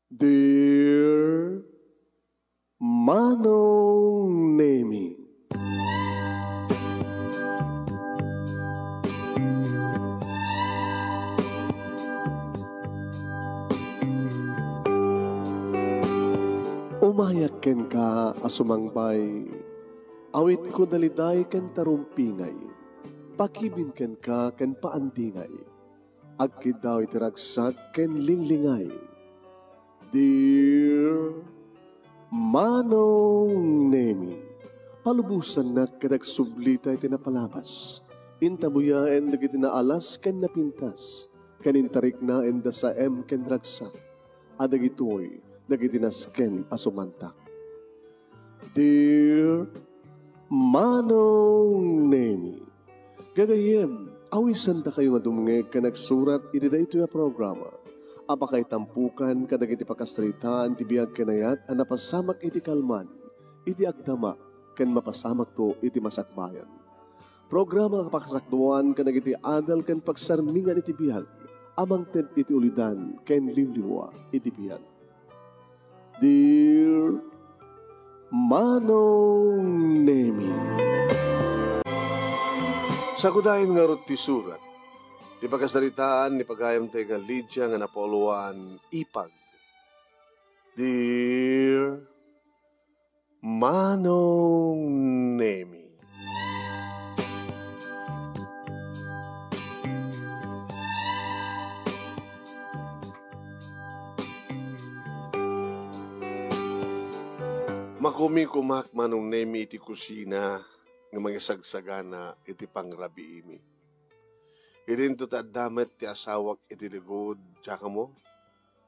Dear Manong Nemi, umayak ken ka asumangbay, awit ko daliday ken tarumpingay, pakibin ken ka ken paandingay, agkid daw itiragsak ken linglingay. Dear Manong Nemi, palubusan na kadag sublita iti napalabas, intabuyaen dagiti naalas ken napintas, kanintarik na enda sa ken ragsak, adagitoy dagiti nasken asumantak. Dear Manong Nemi, gagayem, awisan da kayo nga dumngeg ka nagsurat iti da ito yung programa. Apakay tampukan kadag iti pakasritaan ti biyag kanayat ang napasamak iti kalman, iti agdama, ken mapasamak to iti masakbayan. Programa kapakasakduan kadag iti adal ken pagsarmingan iti biyag, amang ted iti ulidan ken limliwa iti biyag. Dear Manong Nemi, sagudahin nga rot ti surat, di pagkasalitaan ni pagayam tayo nga Lydia nga napoluan ipag. Dear Manong Nemi, makumikumak Manong Nemi iti kusina nga mga sagsagana iti pangrabiimi. Irinto ta damet ti asawak iti ligod, tsaka mo,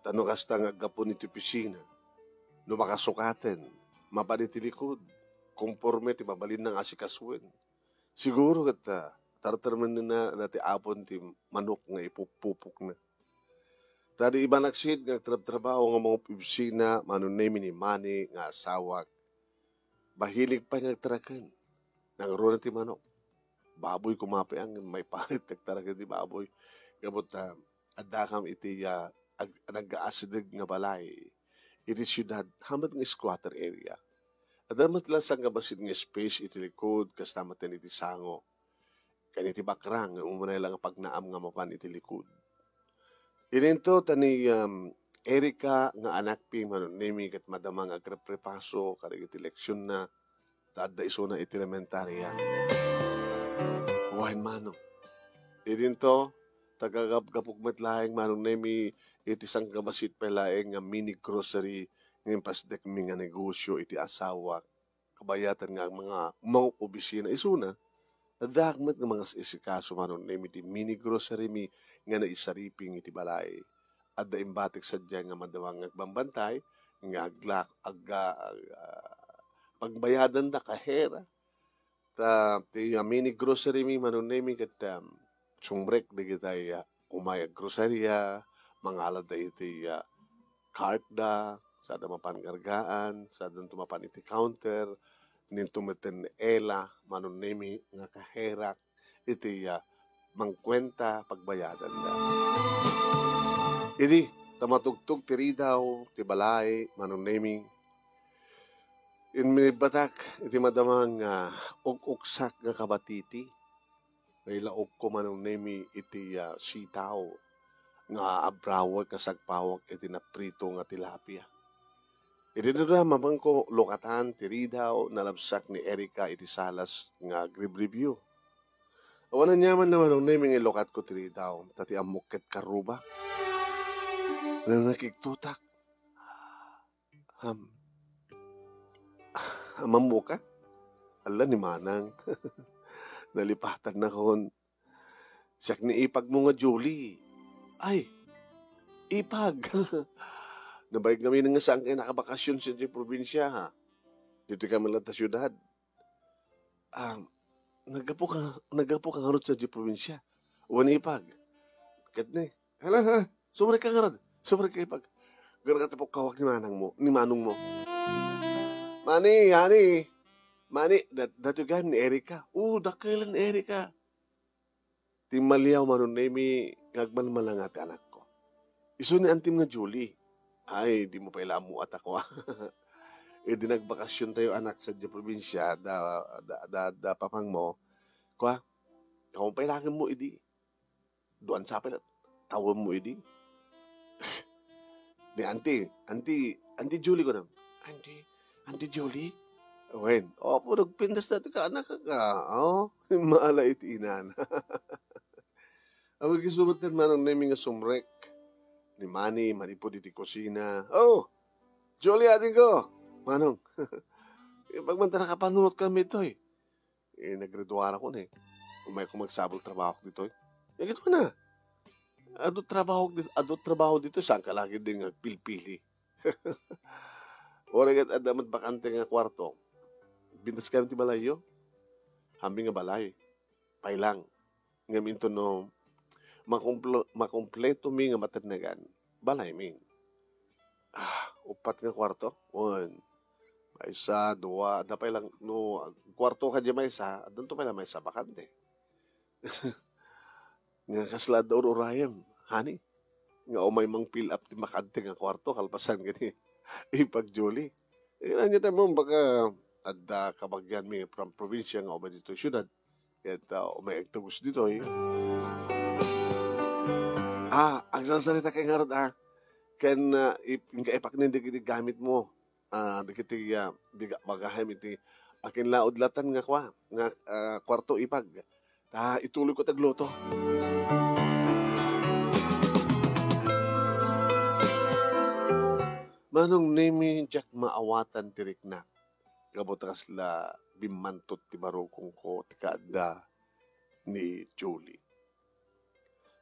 tano kasta nga agapon iti pisina, no makasukaten, mapad iti likod, kumporme ti mabalin ng asikaswen. Siguro kata, tartarman na ti apon ti manok nga ipupupok na. Tadi iba naksid nga trabaho nga mga pisina, Manong Nemi ni Manny nga asawak, bahilig pa nga trakan, nang runa ti manok. Baboy kumapi ang may parit nagtaragan di baboy. Gamot adakam iti nag-aasidag nga balay. Iti syudad, hamat nga squatter area. Adamat lang sa nga basit nga space iti likod, kastamatan iti sango. Kaya iti bakrang, umunay lang pagnaam nga mapan iti likod. Ininto tani Erika nga anak pi Manong Nemi kat madamang agreprepaso, karag iti leksyon na, taadda iso na iti elementarya. Wahin Manong. Idinto, tagagapugmat laeng Manong Nemi iti sang kabasit pa laeng nga mini grocery ngayon pasdek mi nga negosyo iti asawa. Kabayatan nga mga obisina. Isuna, adakmat nga mga isikaso Manong Nemi iti mini grocery mi nga naisariping iti balay. Adda imbatik sadya nga madawang agbambantay nga pagbayadan na kahera. Ti mini grocery mi Manong Nemi kat sumbrek di kitay umayag grocerya, mangalad da iti cart da, sada mapangargaan, sada tumapan iti counter, nintumeten ela, Manong Nemi nga kaherak, iti mangkwenta pagbayadan da. Idi, tamatugtog ti ridaw, ti balay, Manong Nemi, inminibatak iti madamang uk-uksak nga kabatiti. Ngay laok ko Manong Nemi iti sitaw nga abrawag kasagpawag iti naprito nga tilapia. Iti na mamang ko lokatan ti ridaw nalabsak ni Erika iti salas nga grib-review. Awanan nyaman na Manong Nemi nga lokat ko ti ridaw tati amuket karuba. Nang nakiktutak. Amamu ka? Ala ni Manang. Nalipatan na kon. Siyak ni ipag mo nga Julie. Ay, ipag. Nabayag kami nga saan kayo nakabakasyon sa probinsya ha. Dito kami lang ta syudad. Nagapo ka nga rin sa probinsya. Uwan ipag. Kat ni. Hala ha, sumari ka nga rin. Sumari ka ipag. Gara ka tapok kawak ni Manong mo. Mani, dato gan ni Erika. Dakilan ni Erika. Timaliaw Manong Nemi, ngagman malang ati anak ko. Iso ni antim nga Julie. Ay, di mo pa ilamuat ako. E di nagbakasyon tayo anak sa di probinsya, da papang mo. Kwa, kung pailangan mo, idi. Doon sa pala, tawon mo, idi. Ni auntie Julie ko na. Auntie Julie? Wen, opo, nagpindas natin ka, anak ka. Oh, maala itinan. Ang magkisumat din man ang naming sumrek. Ni Mani po diti kusina. Oh, Julie, ating ko. Manong, pagmanta nakapanunot kami ito eh. Naggraduara ko na eh. Umay ko magsabol trabaho ko dito eh. Ito na. Adot trabaho dito, saan ka lagi din nagpilpili. Oras at adamat bakante nga kwarto. Bintas ka ti balayo. Hambing nga balay. Pailang. Nga minto no, makumpleto mi nga matanagan. Balay min. Upat nga kwarto. One. May isa, dua. Dapay lang, no, kwarto ka dyan may isa. Adon to may lang may isa bakante. Nga kaslad daw urayam. Hani. Nga umay mang fill up ti makante nga kwarto. Kalpasan gani. Ipag-Julie. Ilan niya tayo mo, baka adda kabagyan mi from probinsya nga umay dito syudad. At umay agtagus dito eh. Ang salsalita kay nga rod Kan ipaknindig gamit mo. Dikiti magaham iti akin laudlatan nga kwa. Nga kwarto ipag. Ituloy ko tagluto. Manong nemi jak maawatan tirik na. Kabutas la bimantot ti barukong ko ti kaada ni Julie.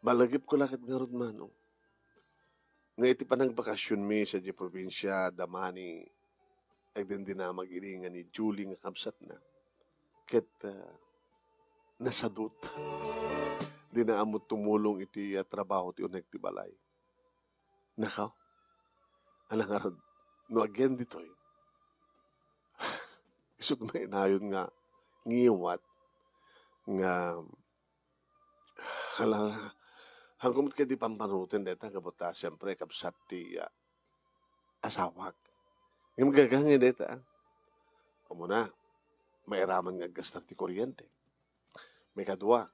Malagip ko lakit nga rod manong. Nga iti panang bakasyon mi sa di probinsya, damani, ay din na mag-iringan ni Julie nga kapsat na. Ket nasadot. Di na amot tumulong iti trabaho ti uneg ti balay. Nakaw, alang arad, no again dito'y, isot may nayon nga ngiwat nga halala hangkumot ka di pampanutin deta kabuta siyempre kapsat ti asawag. Yung magagangin deta muna mairaman nga gastar ti kuryente. May kadwa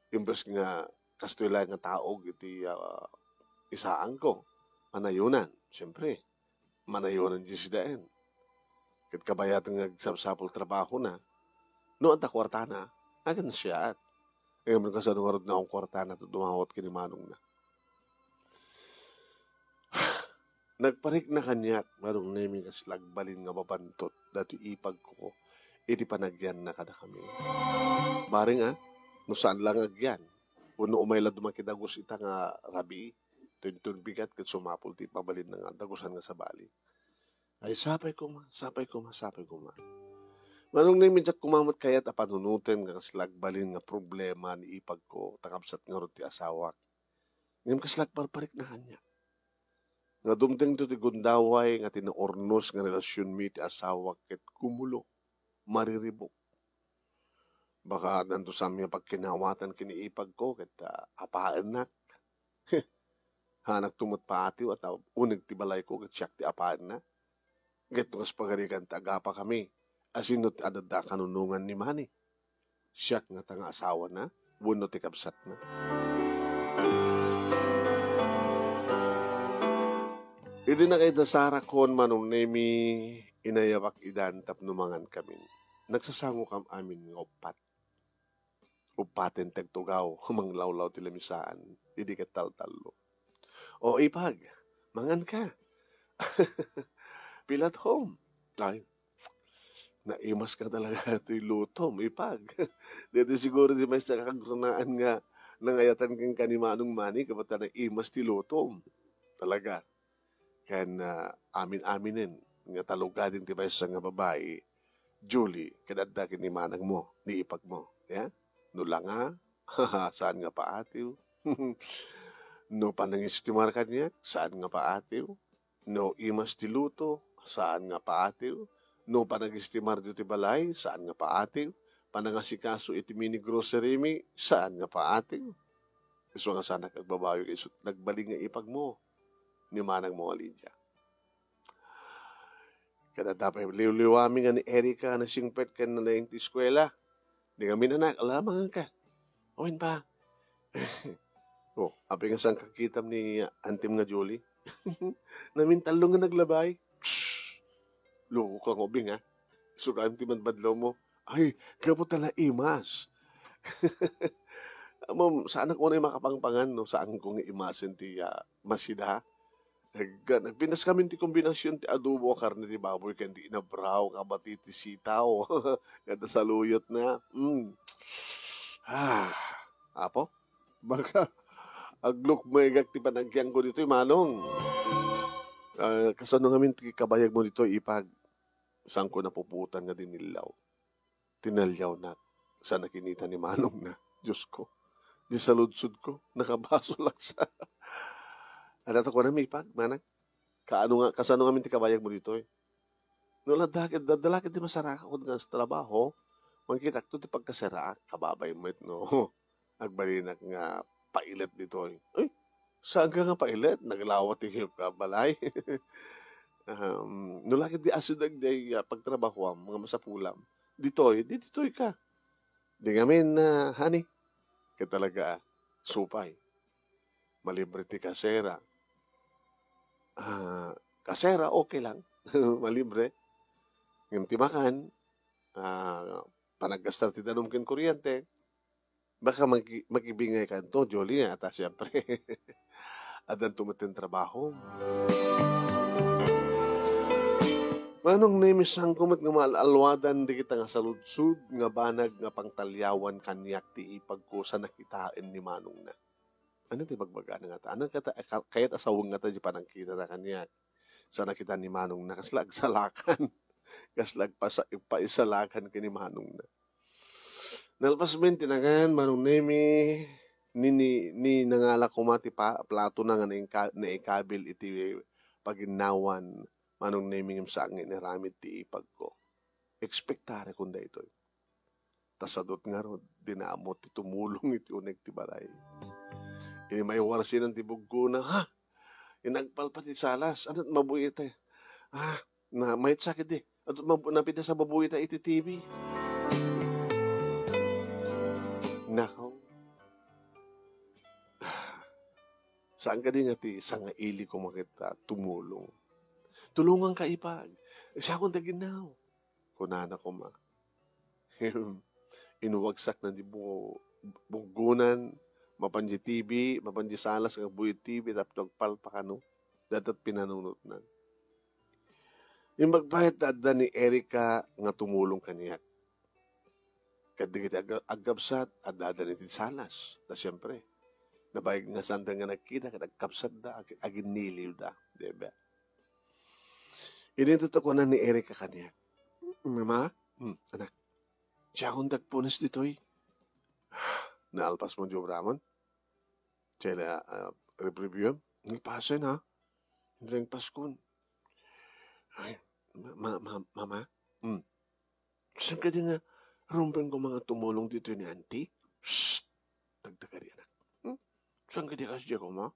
imbes nga kastoy nga taog iti isaan ko manayunan. Siyempre manayunan di sidaen. Kat kabayatan nga sapsapol trabaho na no anta kwarta na agan na siya at ngayon ka sa nuwarod na akong kwarta na tumawat kinimanong na. Nagparik na kanyak marong naming kaslagbalin nga mabantot dati ipag ko iti panagyan na kada kami. Baring no saan lang agyan uno umayla dumakidagos ita nga rabi tuntun bigat kat sumapol ti pabalin na nga dagusan nga sa bali. Ay sapay ko ma. Manong na minsan kumamot kaya't apanunutin nga kaslagbalin nga problema ni ipag ko takapsat nga ron ti asawak. Ngayon kaslagparparik na kanya. Nga dumteng to ti gundaway nga tinaornos nga relasyon mi ti asawak ket kumulo, mariribok. Baka nanto sa mga pagkinawatan kiniipag ko ket apaanak. Hanak tumot paatiw at uneg ti balay ko ket siyak ti apaan na. Ket ngas pagarikan tagapa kami. Asinot adada kanunungan ni Mani. Siyak nga tanga asawa na, buno ti kapsat na. Idi na kay dasara kon manong nemi inayapak idan tapnumangan kami. Nagsasango kam amin ng upat. Upaten tagtugaw, manglawlaw ti lamisaan, idi ket taltalo. O ipag, mangan ka. Pilat home. Ay, naimas ka talaga ito'y lutom, ipag. Dito siguro di may sa kakagranaan nga nangayatan kang kanimanong Mani kapag na imas ti lutom. Talaga. Kaya amin-aminin nga talugadin ti may sa nga babae, Julie, kadadda kinimanang mo, ni ipag mo. Yeah? No lang saan nga paatiw? No panangistimar kanya, saan nga paatiw? No imas ti luto, saan nga paatiw? No panagistimar dito balay, saan nga paatiw? Panangasikaso iti mini grocery mi, saan nga paatiw? Iso nga sana kagbabayo, iso nagbaling nga ipag mo, ni manang mo Lydia. Kada dapat liwliwami nga ni Erika na singpet ka na lang ti eskwela. Di kami nanak, alamang ka. Oin pa. Oh, api nga sang kakitam ni Antim nga Julie. Namintalo nga naglabay. Shhh! Loko kang ubing ha. Sukaan ti man badlaw mo. Ay, kapo tala imas. Ma'am, saan ako na makapangpangan, no? Saan kong imasin ti masida? Nagpinas kami ti kombinasyon ti adobo karne ti baboy kandi inabraw kabati ti sitaw. Kada saluyot na. Ah, apo? Baka aglok mo igak ti panagyan ko dito, manong. Kasano ngamin ti kabayag mo dito ipag saan ko napuputan nga dinilaw. Tinalyaw na sa nakinita ni manong na. Diyos ko. Di sa ludsud ko. Nakabaso lang sa... Ano ko na may ipag, manang? Kasano ngamin ti kabayag mo dito eh. No, dadalakit di masara ako nga sa trabaho. Mangkita ko ti pagkasara, kababay mo it, no? Agbalinak nga pailet dito eh. Ay, saan ka nga pailet? Naglawat yung kabalay. No, laki di asidag di pagtrabaho mga masapulam. Ditoy ka. Di ngamin honey, ka talaga supay. Malibre ti kasera. Kasera, okay lang. Malibre. Ngayon ti makan, panaggastar ti danom ken kuryente, baka magibingay ka to, Jolie nga, ata siyempre. Adan tumatin trabaho. Manong nemisang kumot nga maalalwadan di kita nga saludsud nga banag nga pangtalyawan kanyak ti ipagko sa nakitain ni manong na. Ano ti bagbaga na nga ta? Anong kayat asawang nga ta di panangkita na kanyak sa nakita ni manong na kaslag salakan. Kaslag paisalakan ka ni manong na. Nalpas men tinagan manong nemi ni nangala kumati pa plato na nga na ikabil iti paginawan manong naming sa angin ni ramit ti ipag ko. Ekspektare kunda ito. Tasadot nga ro, dinamot ti tumulong iti uneg ti balay. Ini may warsin ang tibog ko na, ha? Inagpalpat ti salas, ano't mabuhi ito. Na may sakit di. At napita sa babuhi ito iti TV. Nakaw. Saan ka din nga ti sangaili ko makita tumulong. Tulungan ka ipag. Siya akong taginaw. Kunana ko ma. Inuwagsak na di bugunan, mapanji TV, mapanji salas ng buhay TV, tapos nagpalpa ka no. Datat pinanunot na. Yung magbayad na ni Erika nga tumulong kaniyak. Kadigit agkapsat at dadan iti salas. Na siyempre, nabayag nga sandang nga nagkita, nagkapsat da, agin niliw da. Diba? Inintot ako na ni Erika kaniya. Mama, anak, siya akong dagpunas dito'y. Naalpas mo, Joe Ramon? Siya review? Hindi pasin, ha? Hindi rin paskon. Ay, mama? Saan ka din nga rumpen ko mga tumulong dito ni auntie? Shhh! Dagdagari, anak. Saan ka di kasi ko, ma?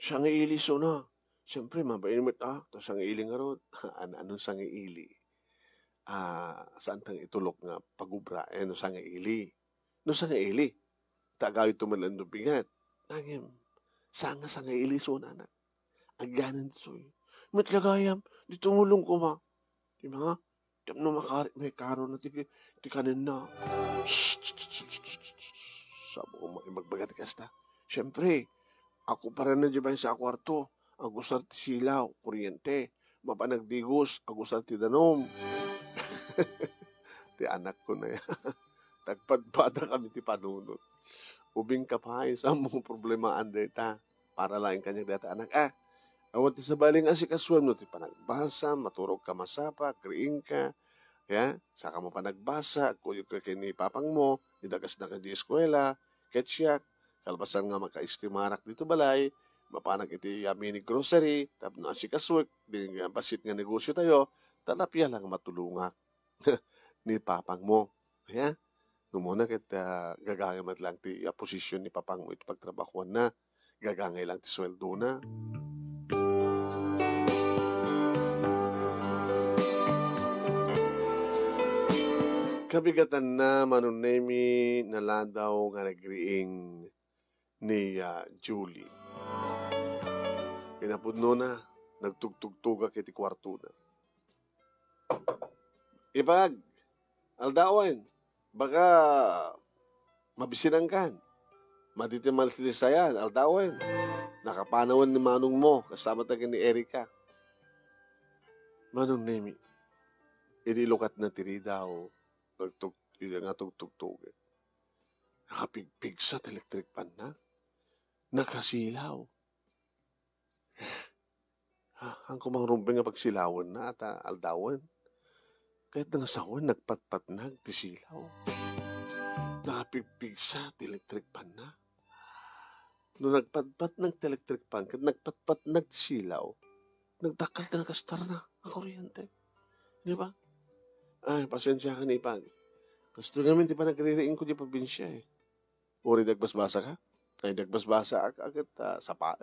Siya nga iliso na. Siyempre, mabainimit tapos ang iling nga ron. Anong sang ili? Saan tang itulok nga pagubra? No sang ili? No sang ili? Tagay tumalan do bigat. Angim, saan nga sang ili so na anak? Aganan so. Matlagayam, di tumulong ko ma. Di ba? Di mo may karo na ti kanin na. Sabo ko magbagat kasta. Siyempre, ako para na di ba sa kwarto? Agusar ti silaw, kuryente, mapanagdigos, agusar ti danom. Ti anak ko na yan. Tagpadpada kami ti panunod. Ubing kapay sa mga problema andeta. Para lang kanyang data anak. Awan ti sabaling asikaswan no ti panagbasa, maturog ka masapa, kriing ka. Saka mo panagbasa, kuyo ka kini papang mo, idagas na ka di eskwela, ketsyak, kalbasan nga maka-istimarak dito balay, mapanag iti mini grocery, tapos na si kaswek, basit nga negosyo tayo, talapya lang matulungak ni papang mo. Numuna kita gagagamit lang ti posisyon ni papang mo iti pagtrabahuan na, gagangay lang ti sweldo na. Kabigatan na manunemi naladaw nga nagriing ni Julie. Pinapudno na, nagtugtugtuga kiti kwarto na. Ipag, aldawan, baka mabisinang kan. Maditimal silisayan, aldawan. Nakapanawan ni manong mo, kasama tagin ni Erika. Manong nemi, inilukat na tiri daw, nagtugtugtug. Nakapigpig sa electric pan na, nakasilaw. Ang kumangrumping nga pagsilawan na at aldawan. Kahit nang sawan, nagpatpat na, tisilaw. Nakapigpig sa electric pan na. Nung nagpatpat ng electric pan, kahit nagpatpat nagtisilaw, nagdakal na nakastar na ang kuryente. Di ba? Ay, pasensya ka ni Ipag. Gusto namin, di ba nagririing ko di probinsya eh. Uri dagbasbasa ka? Ay, dagbasbasa agad sa paa.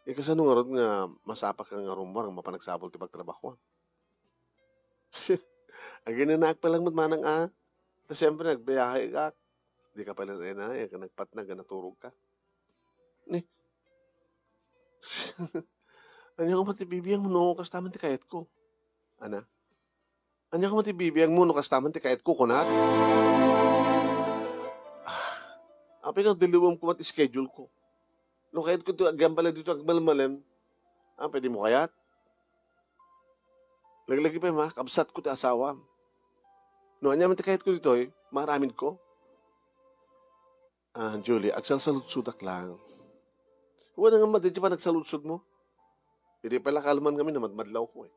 Eh, kasi nung arod nga, masapak ka nga rumbar, ang mapanagsabol ti pagtrabaho. Ang ginanak pa lang matmanang Tapos siyempre, nagbiyahe ka. Di ka pala na nagpat na, naturog ka. Ni. Anya ko matibibiyang mo, no, kastaman ti kayat ko. Ana? Anya ko matibibiyang mo, no, kastaman ti kayat ko, kunat? Api nga, diliwam ko mati-schedule ko. No, kayat ko ito, agyan pala dito, agmalmalem. Pwede mo kayat? Laglagi pa ma, kabsat ko ti asawa. No, anya mati kayat ko dito, maramid ko. Julie, agsalsalutsudak lang. Wala nga madadya pa nagsalutsud mo. Hindi pala kalman kami na madmadlaw ko eh.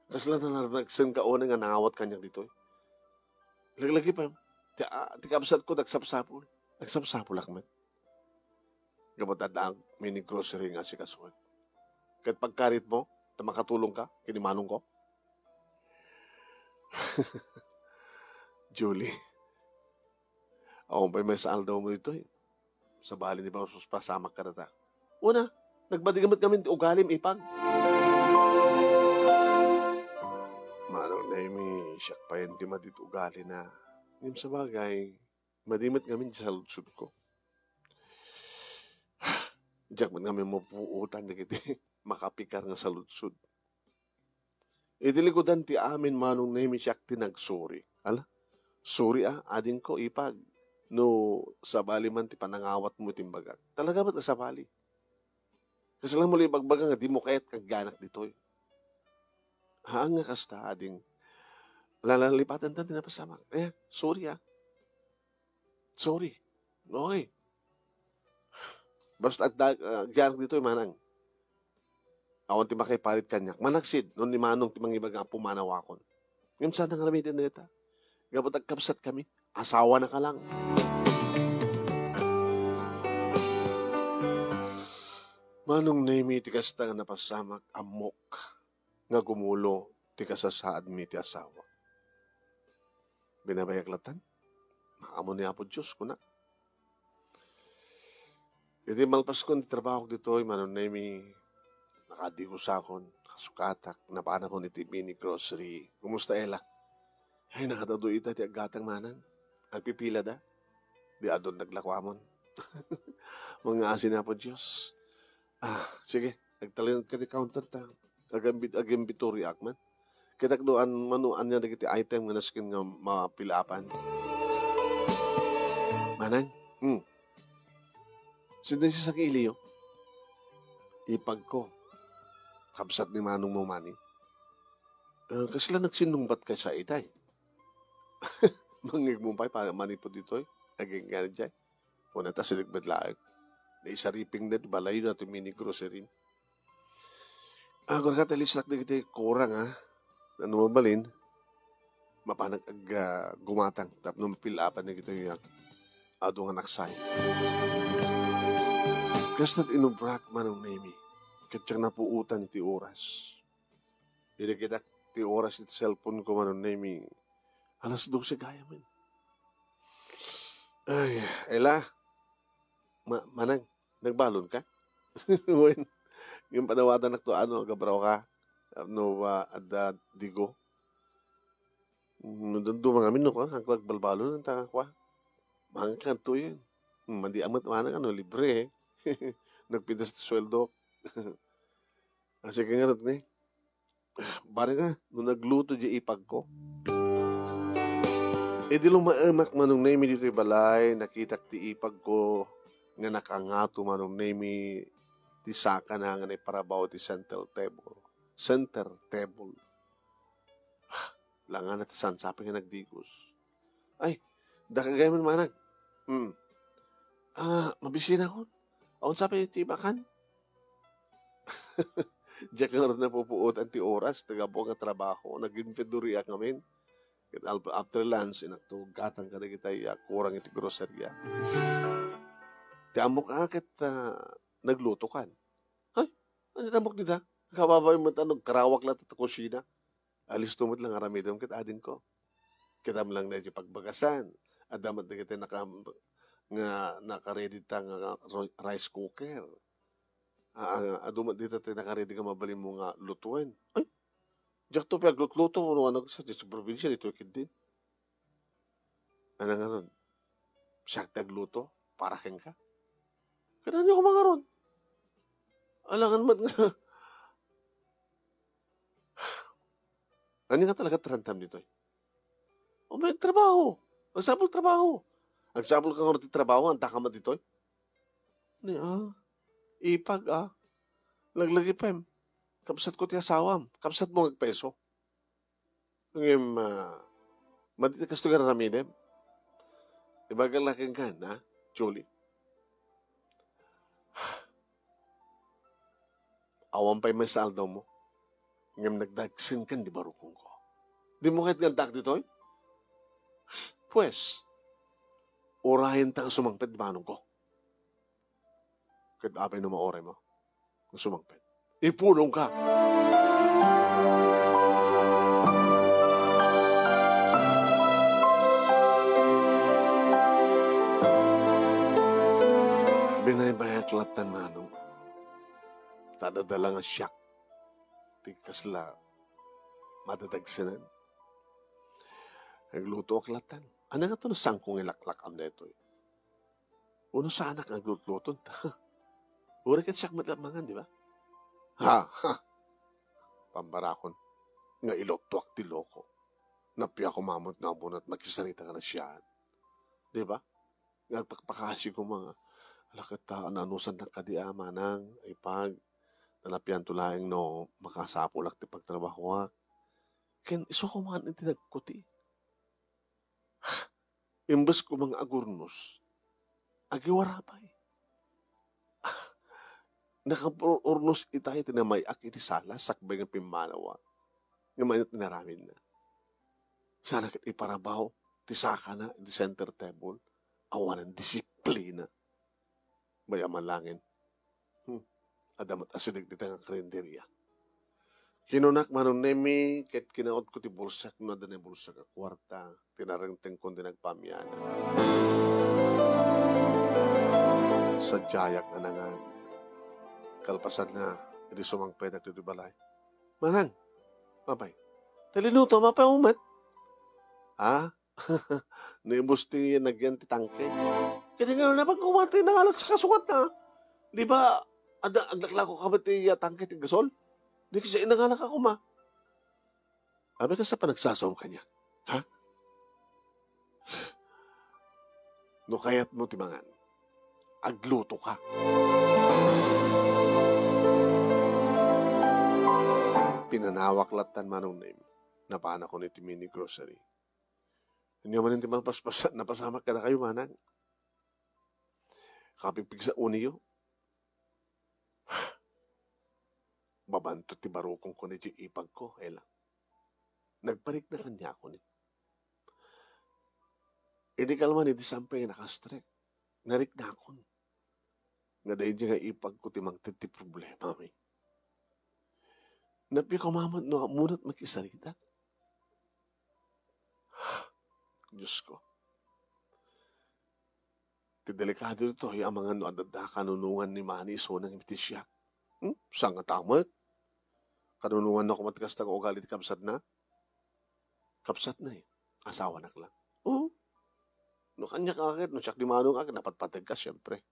Kasi lang na nagsan ka o nga nangawat kanya dito eh. Laglagi pa, ti kabsat ko, nagsapsapul. Nagsapsapul akman. Kapag ang mini grocery nga si Kasoy. Kahit pagkarit mo, na makatulong ka, kinimanong ko. Julie, ako pa may saal daw mo ito eh. Sa bali di ba pasamak ka na ta. Una, nagbadigamat kami ugalim Ipag. Manong na imi, siyak pa yun di madit ugali na. Ngayon sa bagay, madimat kami sa lutsud ko. Diyak man kami mapuutan na kiti, makapikar nga sa lutsud. Idilikodan ti amin manong na imi siyak tinagsuri. Ala, sorry adin ko Ipag. No, sa bali man ti panangawat mo timbagat. Talaga ba't sa bali? Kasi lang muli bagbaga nga di mo kaya't kaganak dito eh. Haan nga kasta ading lalalipatan tan tinapasamak. Sorry Sorry. Okay. Basta ganak dito manang. Awan ti makaipalit kanyak. Manaksid, nun ni manong ti mangibaga pumanawakon. Ngayon saan ang ramitin nita? Gabot agkapsat kami. Asawa na ka lang. Manong naimi ti kasta nga napasamak amok nga gumulo ti kasasaad mi ti asawa. Binabayaklatan? Maamo ni Apo Diyos ko na. Iti malpas ko ti trabaho dito manong naimi nakadigusakon, nakasukatak, napana ko ni ti mini grocery. Kumusta Ella? Ay, nakatado ita ti agatang manan. Agpipila da. Di adon naglakwamon. Mga asin na po Diyos. Sige. Nagtalin ka ti counter ta. Agambitori akman. Kitak doan manuan niya dagiti item nga naskin nga mapilapan. Manang? Sinday siya sa iliyo. Ipag ko. Kabsat ni manong mo mani. Kasi lang nagsinungbat ka sa itay. Mangig mo pa para manipod dito eh. Aging gana dyan. Una ta siligbad laag. Na isariping na balay na ito mini grocery. Kung nakatalisak na kita kurang ano mabalin. Mapanag gumatang. Tapos nung pilapan na kita yung adong anak say. Kasi na't inubrak manong naimi. Katsang napuutan iti oras. Hindi kita ti oras iti cellphone ko manong naimi. Alas 12 gaya man. Ay, Ella. Manang, nagbalon ka? Yung padawatan na to, gabraw ka? Ada digo? Doon mga mino ka, hanggang balbalo ng taka kwa. Mga kanto yun. Mandi amat mana ano, libre eh. Nagpitas na sweldo. Kasi kaya nga ni, bari nga, nung nagluto di ipag ko. E di lumaamak manong nami dito balay, nakita ti ipag ko, nga nakangato manong nami, ti saka na nga parabaw ti center table. Center table. Langan at sansapi nga nagdigos. Ay, dakagay man manag. Mabisin ako. Aon sabi ti bakan? Diyan ka nga rin napupuot ang ti oras, taga po nga trabaho, nag-infeduri ngamin. After lunch, inagtugatang ka na kita kurang iti grocerya. Ti amok akit nagluto kan. Ay, ano amok nita? Kababay mo tanog, karawak lang ito kusina. Alis tumot lang aramidom kit adin ko. Kita mo lang na pagbagasan. Adamat na kita naka-ready ta nga rice cooker. Adumat dito tayo naka-ready ka mabalin mo nga lutuin. Ay, diyak to pagluto ano sa probinsya dito kid din. Ano nga ron? Siyak tagluto para keng ka. Kaya niyo ko mga ron. Alangan mat nga. Ano nga talaga tarantam dito eh? O may trabaho. Agsabol trabaho. Agsabol ka nga rin trabaho, ang takamat dito eh. Ipag Laglagi pa em. Kapsat ko ti asawam. Kapsat mo ngagpeso. Ngayon, madita kas tugar ramidem. Ibagal laking ka, na, Julie. Awam pa'y may saldo mo. Ngayon nagdagsin kan, di barukong ko. Di mo kahit ngandak dito eh? Pues, urahin ta ang sumangpet manong ko. Kahit apay na maore mo, ang sumangpet. Ipulong ka. Binaybayak latan manong. Tadadala nga siyak. Tikasla, madadagsinan. Nagluto ak latan. Ano nga ito na sangkong ilaklak am na ito eh? Uno sa anak ang glutluton ta. Uri kat siyak matlamangan, di ba? Ha! Pambarakon. Nga iloktuak ti loko. Napiya ko mamot na mo at magkisarita ka na siyaan. Di ba? Nagpakpakasi ko mga alakita nanusan ng kadiama ng ipag nalapian tulaing no makasapulak ti pagtrabaho. Ken iso ko man iti nagkuti. Imbes ko mga agurnos, agiwara pa eh. Nakapurnos itay tinamayak iti sala, sakbay ng pimanawa. Nga manit naramin na. Sana kit iparabaw, tisaka na, di center table, awanan disiplina. Bayaman langin. Adamat asinig dito nga karinderya. Kinunak manon nemi, ket kinaot ko ti bulsak, no adan bulsak a kwarta, tinarengteng ko din nagpamyana. Sa jayak anangan, kalpasan na, hindi sumangpedak dito balay. Manang, mapay, talinuto, mapay umat. Naibusti yan nagyan ti tangke. Kaya nga na pag kumati na alat sa kasukat na. Di ba, agdakla ko kabat ti tangke ti gasol? Di kasi inangalak ako ma. Abi ka sa panagsasaw kanya. Ha? No kayat mo timangan. Agluto ka. Pinanawak latan manong name. Napana ko ni mini grocery. Hindi man hindi napasamak ka na kayo manang. Kapipig sa uniyo. Babanto ti barukong ko ni ipag ko, ela. Nagparik na kanya ako ni. Hindi kalman, hindi sampay nakastrek. Narik na ako. Nga dahil nga ipag ko timang ti problema, may. Napi ko mamad no, munat makisarita. Diyos ko. Ti delikado ito, yung mga no, adada kanunungan ni Manny so nang itisyak. Saan nga tamat? Kanunungan na kumatikas na ugali ti kapsad na? Kapsat na eh. Asawa na lang. Oo. No kanya kakit, no siyak di manong akit, dapat patag ka, syempre.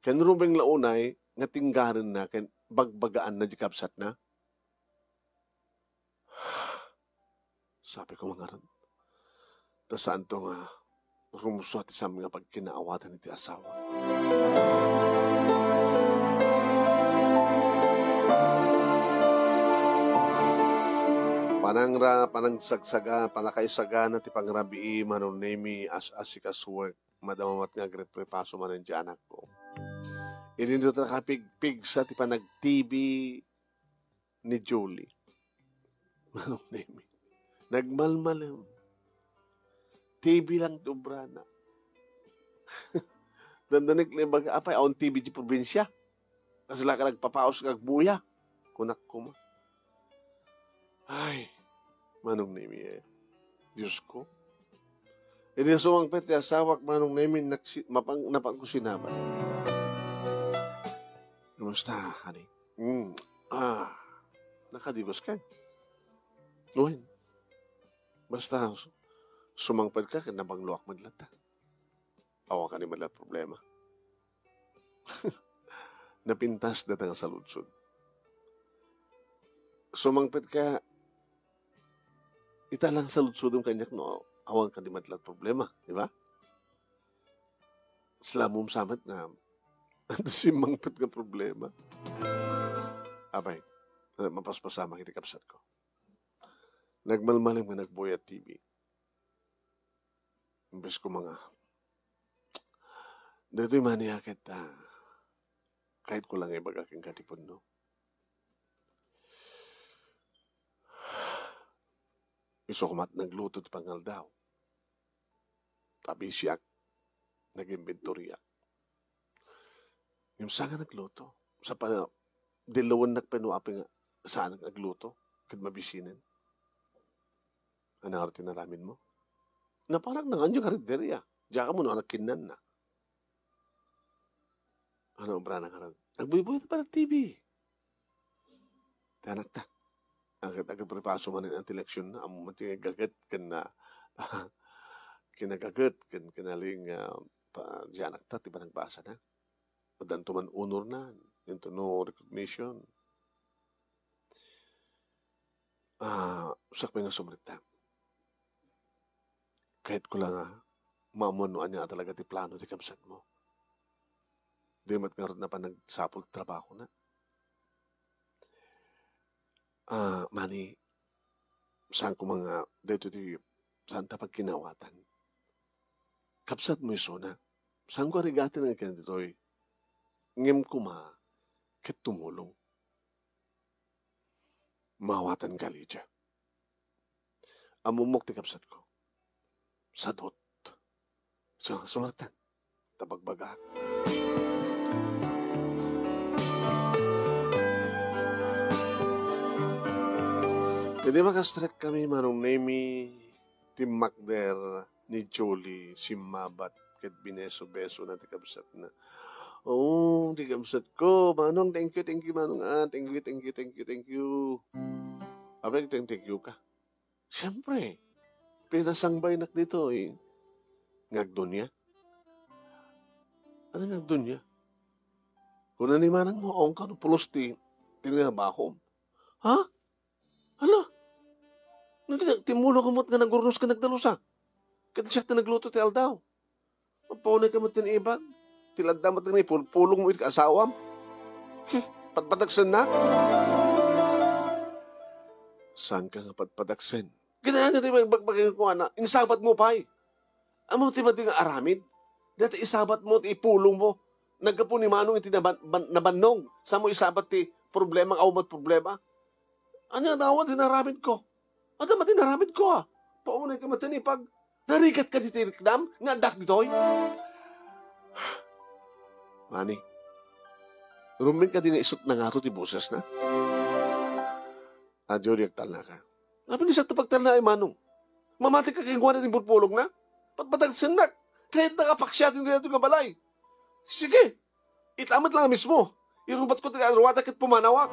Kaya nuruming launay, nga tinggaran na, kaya bagbagaan na di kapsat na. Sabi ko mga ron, ta saan to nga, rumuswati sa mga pagkinaawatan iti asawa. Panangsaga, panakaisaga na ti pangrabii, manunemi, as-asikas work, madamamat nga agreprepaso man ang anak ko. Inindot na kapigpig sa ti panag-TV ni Julie. Manunemi. Nagmalmalam. TV lang dobra na. Dandanik lang baga, apay, on TV di probinsya. Kasi lang ka nagpapaos kagbuya. Kunak ko ma. Ay, manong nemi eh. Diyos ko. Hindi na sumangpet, asawak manong nemi, napangkusinaman. Kumusta, honey? Nakadigos ka. Nuhin. Basta, sumangpet ka, kinabangluak madlata. Awa ka ni madlat problema. Napintas datang sa lutsod. Sumangpet ka, italang sa lutsod ang kanyak no, awang ka ni madlat problema, di ba? Slamom samat na, ang simangpet ka problema. Abay, mapaspasama kiti kapsat ko. Nagmalmalim nga nagboyat TV. Imbes ko mga, dito'y maniyakit kahit ko lang ay bagaking katipon, no? Iso kumat nagluto ti pangal daw. Tabi siyak, nag-inventorya. Yung sanga nagluto. Sa dilawan nagpanuapi nga saan nagluto. Kad mabisinin. Ano tinaramin mo? Na parang nanganyo karinderya. Diyan ka mo no, nagkinan na. Ano ang branang harang? Nagbuy-buy pa ng TV. Tanak ta. Agad prepaso man ang eleksyon na. Amo matingagagat kan na kinagagat kan kinaling diyanak ta. Tiba nagbasa na. Padanto man honor na. Into no recognition. Sakpay nga sumrita. Kahit ko lang mamunuan niya talaga ti plano ti kapsat mo. Di mat nga rin na pa nagsapol trabaho na. Mani, saan ko mga, dito ti, saan tapag kinawatan. Kapsat mo iso na, saan ko arigatin ang kanito'y, ngem kuma, ket tumulong. Mawatan kalidya. Amumok ti kapsat ko. Sadot. So, sumartan. Tabagbaga. Hindi makastrek kami manong nemi Tim Macder ni Jolie si Mabat ket bineso-beso na tikabsat na. Oh, tikabsat ko. Manong, thank you, manong. Thank you. Abay, thank you ka. Siyempre, pinasangbay nak dito eh. Ngagdon niya. Ano ngagdon niya? Kung nanimanang mo, aong ka, no, pulos tinabakom. Ha? Hala? Timulo ka mo't nga nagurnos ka nagdalusa. Kaya siya nagluto ti aldaw. Ang paunay ka mo't tinibag. Tiladda mo't nga pulong mo iti kaasawam. Patpadagsan na. Saan ka nga patpadagsan? Ganaan nga tayo magbagay ko na. Insabat mo pa eh. Amo ti ba nga aramid? Dati isabat mo ti ipulong mo. Nagkapo ni Manong iti nabanong. Sa mo isabat ti problema, aumat problema. Ano daw dinaramid ko? Ano ba dinaramid ko Paunay ka matanipag. Narikat ka dito rikdam? Nga dak ditoy? Mani, rumin ka din na isot na nga ito ti boses na? Jody, agtal na ka. Nabi ni sa tapagtal na ay Manong. Mamati ka kayong na din pulpulog na? Patpatagsan na. Kahit nakapaksyat hindi na ito kabalay. Sige, itamat lang mismo. Irubat ko tayo arwata kit pumanawak.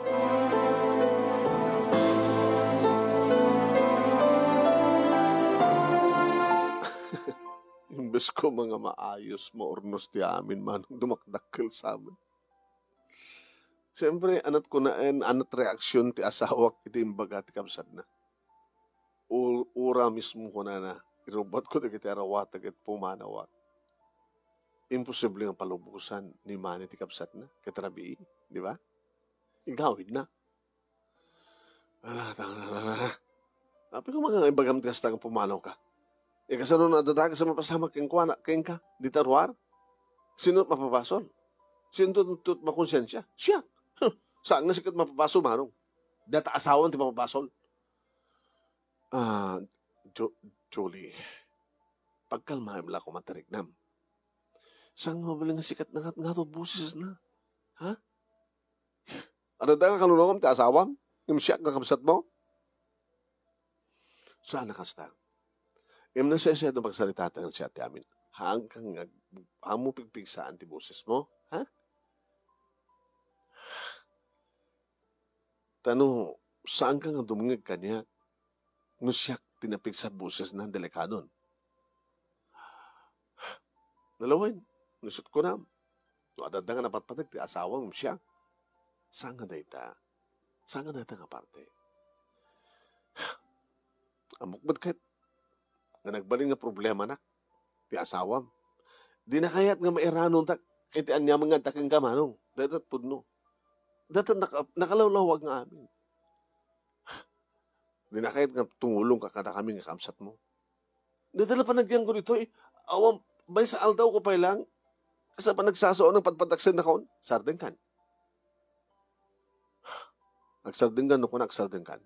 Imbes ko mga maayos, maornos ti amin man, dumakdakkel sa amin. Siyempre, anat ko na anat reaksyon ti asawak iti imbaga ti kabsat na. Ura mismo ko na irobot ko na kiti arawatag at pumanawak. Imposible nga palubusan ni Manny ti kabsat na, katarabi, di ba? Igawid na. Api ko mga ibagam ti hastang pumanaw ka. Kasano na dadaga sa mapasama keng ka, di taruar? Sino mapapasol? Sino tut makonsensya? Siya. Saan nga sikat mapapasol, manong? Data asawan ti mapapasol. Julie, pagkalmahin lang ko matarignam. Saan mabaling sikat na nga to busis na? Ha? Ano da nga kanunong ti asawam? Yung siya nga kabsat mo? Saan nakasta? Yung nasasya itong pagsalita ng siya ti amin. Hanggang mo pigpig sa antibusis mo? Ha? Tanong, saan ka nga dumingig kanya? No siya tinapig sa buses na delikadon. Nalawin, nusot ko na. No, adada nga napatpatag ti asawang siya. Saan nga dayta? Saan nga dayta nga parte? Amukbad kahit nga nagbaling nga problema na ti asawam. Di na kayat nga mairanon tak iti anyamang nga taking kamanong. Datat pudno. Datat nakalawlawag nga amin. Di na kayat nga tumulong ka kada kami nga kamsat mo. Dadala pa nagyang ko dito awam, bay sa aldaw ko pa lang. Kasi pa nagsasoon ng padpadaksin na kaon, sardeng kan. Nagsardeng kan, no ko nagsardeng kan.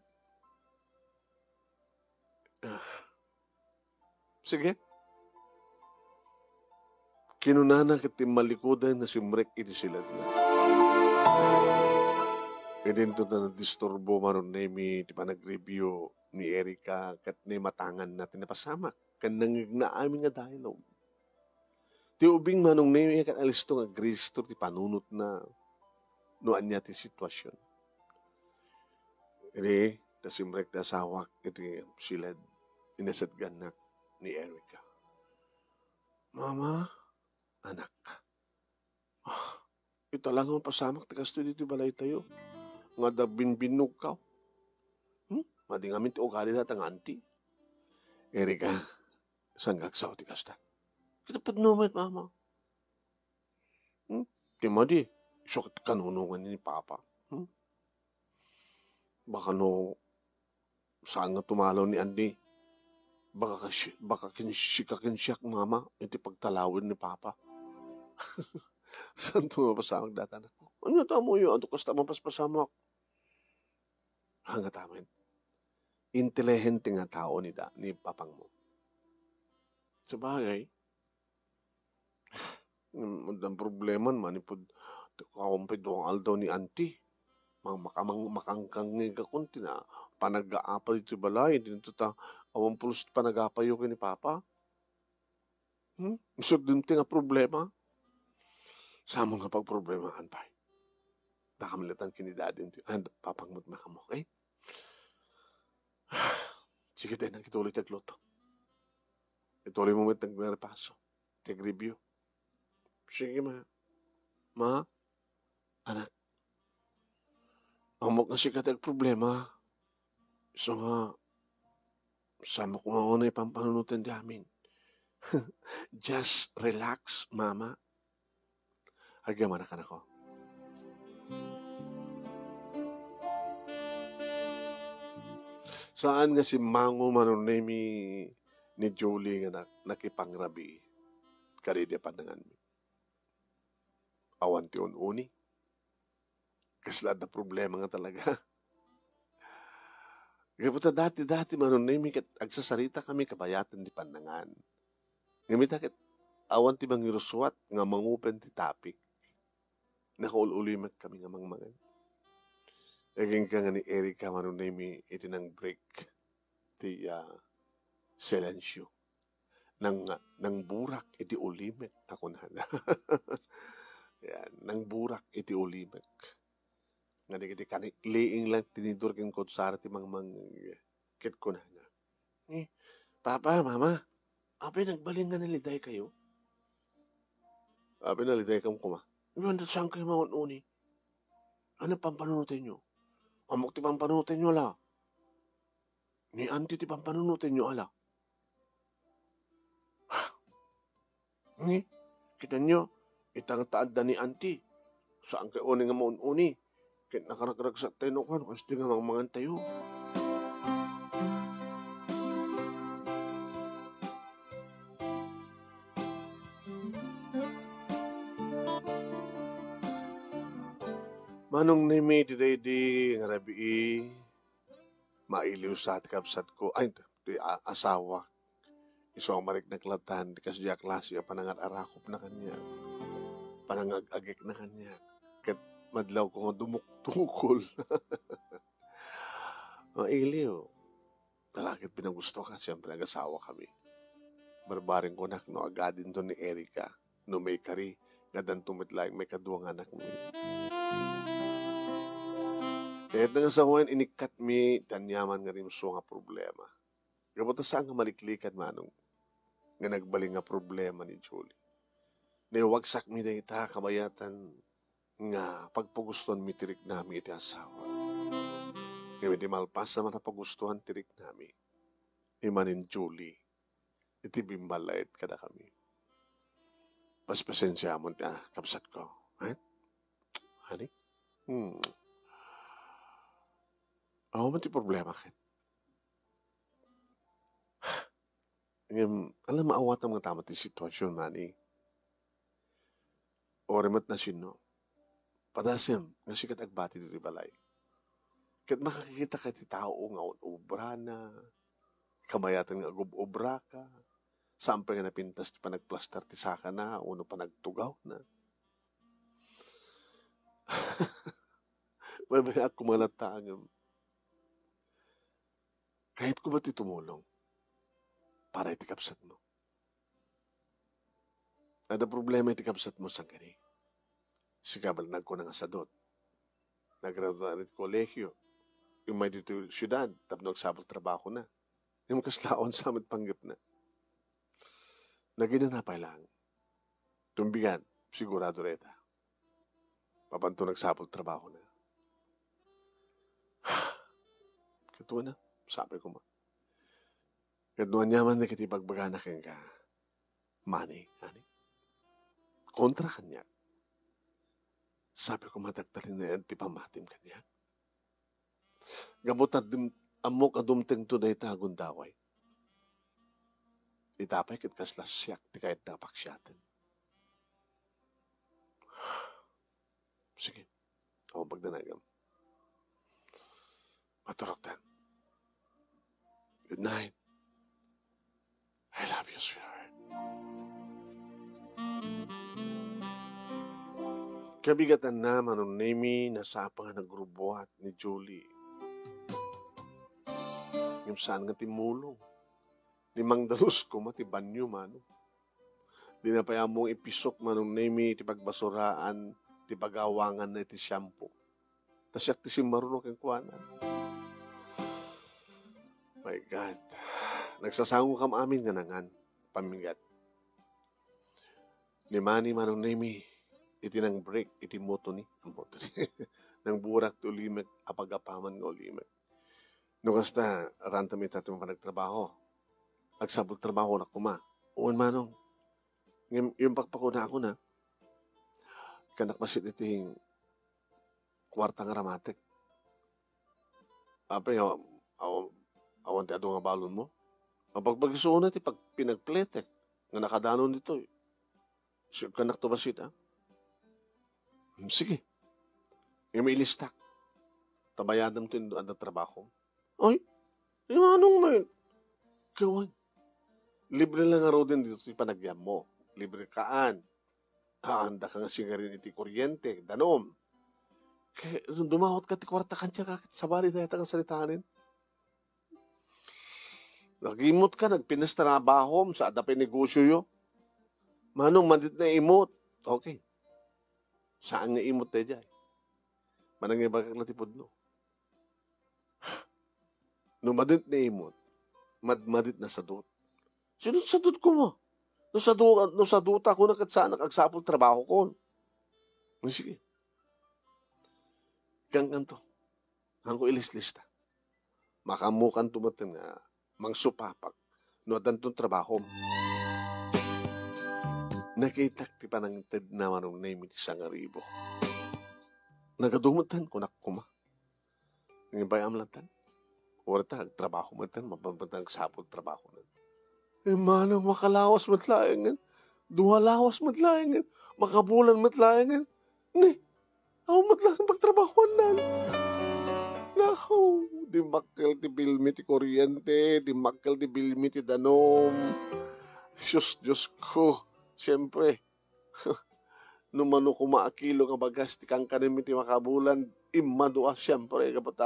Sige. Kinunana kiti malikodan na simrek iti silad na. E dito na disturbo maron na di pa nag-review ni Erika kat ni matangan natin napasama. Kan nangigna amin nga dialogue. Ti ubing manong na kan alisto nga Kristo ti panunot na noan niya ti sitwasyon. Iri, ta simrek na sawak iti silad inasad ganak ni Erika. Mama, anak. Ito lang ang pasamak ti kasto dito balay tayo. Nga da binbinog ka. Madi nga min ti ugali na tang auntie. Erika, saan gagsaw ti kasta? Kita padnumet, mama. Di madi, so kanunungan ni Papa. Baka no, saan nga tumalaw ni Andy? Baka kinshikakin siya, mama, iti pagtalawin ni Papa. Saan tumapasamak data na ko? Ano tamo yun? Ano kasta mapaspasamak? Hanga tamin. Intelihente nga tao ni papang mo. Sa bagay, ang problema naman, kakumpid doon aldaw ni auntie. Makangkangig akong panag-aapal ito balay. Dito ta, awang pulos panag-aapayo ni Papa. Isod din nga problema. Sa mga pagproblemahan pa. Nakamilatan kinidadin. Papang mo mo, okay? Sige tayo, nagkituloy tagloto. Ituloy mo met nagrepaso. Tag-review. Sige, ma. Ma, anak. Amok na siya katag problema. So nga, sama ko mauna ipampanunutin di amin. Just relax, mama. Hagyaman na ka na ko. Saan nga si Mango manunemi ni Julie nga nakipangrabi? Karidi pandangan mi. Awan ti uni. Kaslad na problema nga talaga. Kaya puta dati manunemi kat agsasarita kami kabayatan di pandangan. Ngamita kat awan ti mangiruswat nga mangupen ti topic. Nakaululimat kami nga mangmangan. Naging ka nga ni Erika manunemi iti nang break ti silensyo. Nang burak iti ulimek ako na. Yan, nang burak iti ulimek. Nga di kiti kanikliing lang tinidur kin kotsara ti mang kit ko na. Papa, mama, Ape, nagbaling nga naliday kayo. Ape, naliday kang kuma. Iwan saan kayo maununi? Ano pampanunutin nyo? Amok ti pampanunutin nyo ala. Ni auntie ti pampanunutin nyo ala. Ngi, kita nyo, itang taad da ni auntie. Saan kayo uni nga maununi? Kaya nakaragrag sa tinukan, kasi nga mga tayo. Manong nimi ti di nga rabi mailiw sa ti kapsat ko. Ay, ti asawa. Iso ang marik naglatan, di kasi klase, panangar-arakop na kanya. Panangag-agik na kanya. Kat madlaw ko nga dumuktukol. Mailiw. Talakit pinagusto ka, siyempre nag-asawa kami. Barbaring ko nak, no, agadin to ni Erika. No may kari, gadan tumitlaing may kaduang anak mo. Kahit nga sa kuwan, inikat mi, tanyaman nga rin so nga problema. Kaputa saan nga maliklikan manong, nga nagbaling nga problema ni Julie. Niwagsak mi na ita, kabayatan, nga pagpaguston mi tirik nami iti asawa. Ngayon di malpas na matapagustuhan tirik nami. Imanin Julie, iti bimbalait kada kami. Paspasensya mo ti kapsat ko. Honey? Ako man ti problema ket. Alam maawat ang mga tama ti sitwasyon mani. Oremat na sino. Padasem, nga sikat agbati dito balay. Ket makakikita ka ti tao nga obra na, kamayatan nga obra ka, sampai nga napintas ti panagplaster ti saka na, uno panagtugaw na. May ako malataang kahit ko ba ti tumulong para itikapsat mo? Ada problema itikapsat mo sa kani. Sikabal nagko ng asadot. Nagraduate na rin kolehyo. Yung may dito syudad, tapos nagsabot trabaho na. Yung kaslaon sa amin panggap na. Naginanapay lang. Tumbigan, sigurado reta. Papanto nagsabot trabaho na. Katuwa na. Sabi ko ma. Kaduan yaman na kiti pagbagana kang ka. Money, honey. Kontra kanya. Sabi ko matagtalin na yan, ti pamatim kanya. Gamot at amok adumteng to na itagon daway. Itapay kit kaslasyak, ti kahit napaksyatin. Sige. Ako pagdanagam. Maturok tan. Good night. I love you, sweetheart. Kabigatan na manong Nemi nasapa nga nagrubuhat ni Julie. Yung saan nga timulong. Limang dalus ko mati banyo mano. Di na pa mong ipisok manong Nemi ti pagbasuraan ti pagawangan na iti shampoo. Tasyak ti si marunong kang kuwanan. My God. Nagsasango kam amin nga nangan, pamigat. Ni Manny manong Nemi, iti nang break, iti moto ni, nang burak ti ulimek, apagapaman nga ulimek. No kasta, rantam ita ito panagtrabaho. Agsabot trabaho na kuma. Uwan manong, yung pagpakuna ako na, kanak masit iting kwarta nga ramatek. Apay, awan ti ado nga balon mo. Ang pagpagisuon na ti pag pinagpletek, nga nakadanon dito. Kanak to basit, ha? Sige. Yung may listak. Tabayadam to yung ang trabaho. Ay, yung anong may... Kawan. Libre lang nga din dito ti panagyam mo. Libre kaan. Handa ka nga singarin iti kuryente. Danom. Kaya dumawat ka ti kwarta kanya kakit sabali dahil ang salitanin. Nagimot ka, nagpinas trabaho sa adapin negosyo yo. Manong mandit na imot. Okay. Saan nga imot na dyan? Manang yung bagak latipod no. No madit na imot, madit na sadot. Sinunsadod ko mo. No sa duta ko nakatsana kagsapol trabaho ko. Sige. Kang to. Ang ko ilislista. Makamukan tumatin nga mangsupapak. No adantong trabaho. Nakita ti pa ng ted na manong name iti sangaribo. Nagadumutan ko nakuma. Ngayon ba yung amlantan? Warta, trabaho mo tan, mapapantang sapod trabaho na. Manang makalawas matlayangan. Duhalawas matlayangan. Makabulan matlayangan. Ni, ako matlayangan pagtrabahoan na. Nako, di makkel ti bilmi ti kuryente, di makkel ti bilmi ti danom. Diyos ko, siyempre, numano kumaakilo nga bagas ti kang kanimi ti makabulan, imadua siyempre, kapag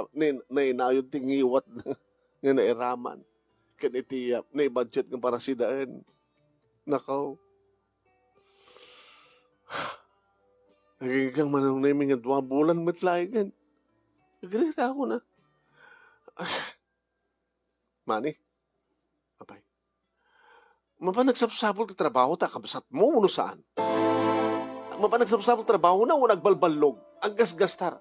nainayod ti ngiwat nga nairaman. Kanitiyap, na budget ng para sidaan. Nakaw. Nagigang manong naming nga 2 bulan matlayan. Nagrira ako na. Mani, apay. Mapanagsapsapol ti trabaho ta, kabasat mo, uno saan? Mapanagsapsapol trabaho na, nagbalbalog. Ang gasgastar.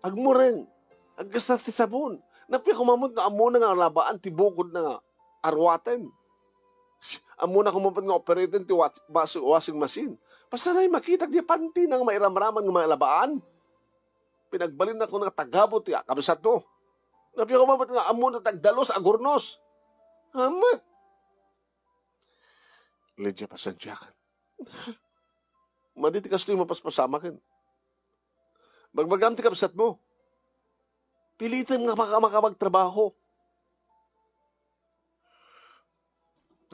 Agmureng. Ang gastar ti sabon. Napya kumamot nga amo na nga labaan, tibukod na nga arwaten. Amo na kumamot nga operaten ti washing machine. Pasaray makita di panti nang mairamraman ng mga labaan. Pinagbalin na ko nga tagabot ti kabisat mo. Napya kumamot nga amo na tagdalos agurnos. Amat. Ledya pasensyakan. Maditikas to yung mapaspasamakin. Bagbagam ti kabisat mo. Pilitin nga makamagtrabaho.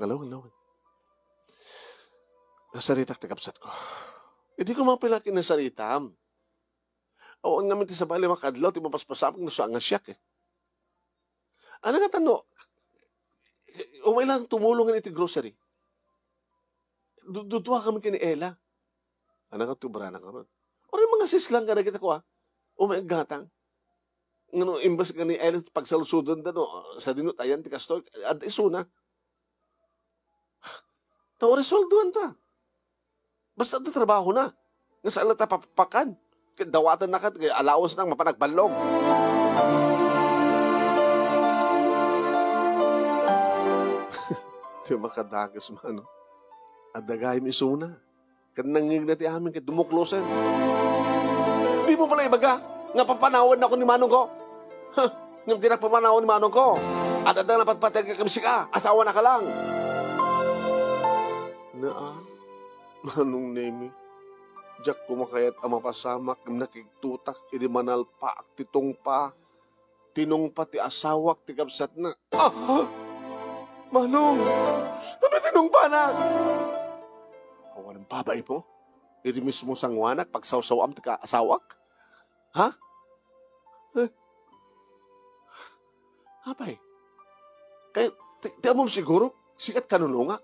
Alaw. Nasaritak tikapsat ko. Hindi ko mapilakin na saritam. O, ang namin ti sa bali makadlaw, ti mapaspasapag na sa angasyak eh. Ano nga tano? Umay lang tumulong nga iti grocery. Duduwa kami kini Ella. Ano nga tubra na kami? O rin mga sislang ka na kita ko umay gatang. Ngano imbas nga ni Ella pagsalusudan da no, sa dinut ayan ti kastoy ad isuna. Tao resolduan ta. Basta ta trabaho na. Nga saan ta papakan. Kaya dawatan na ka, kaya allowance nang mapanagbalog. Di makadagas man. Adagay mi isuna. Kanangig na ti amin kaya dumuklosan. Di mo pala ibaga. Nga papanawan ako ni manong ko. Nga pinapamanawan ni manong ko. At adang napatpatag ka kami sika. Asawa na ka lang. Manong nemi. Diyak kumakayat ang mapasamak ng nakigtutak. Idi manal pa ak titong pa. Tinong pa ti asawak ti kapsat na. Manong! Sabi tinong pa na! Kawalang babay mo? Idi mismo sangwanak pagsawsawam ti ka asawak? Ha? Apay? Kaya, ti amom siguro, sikat kanununga.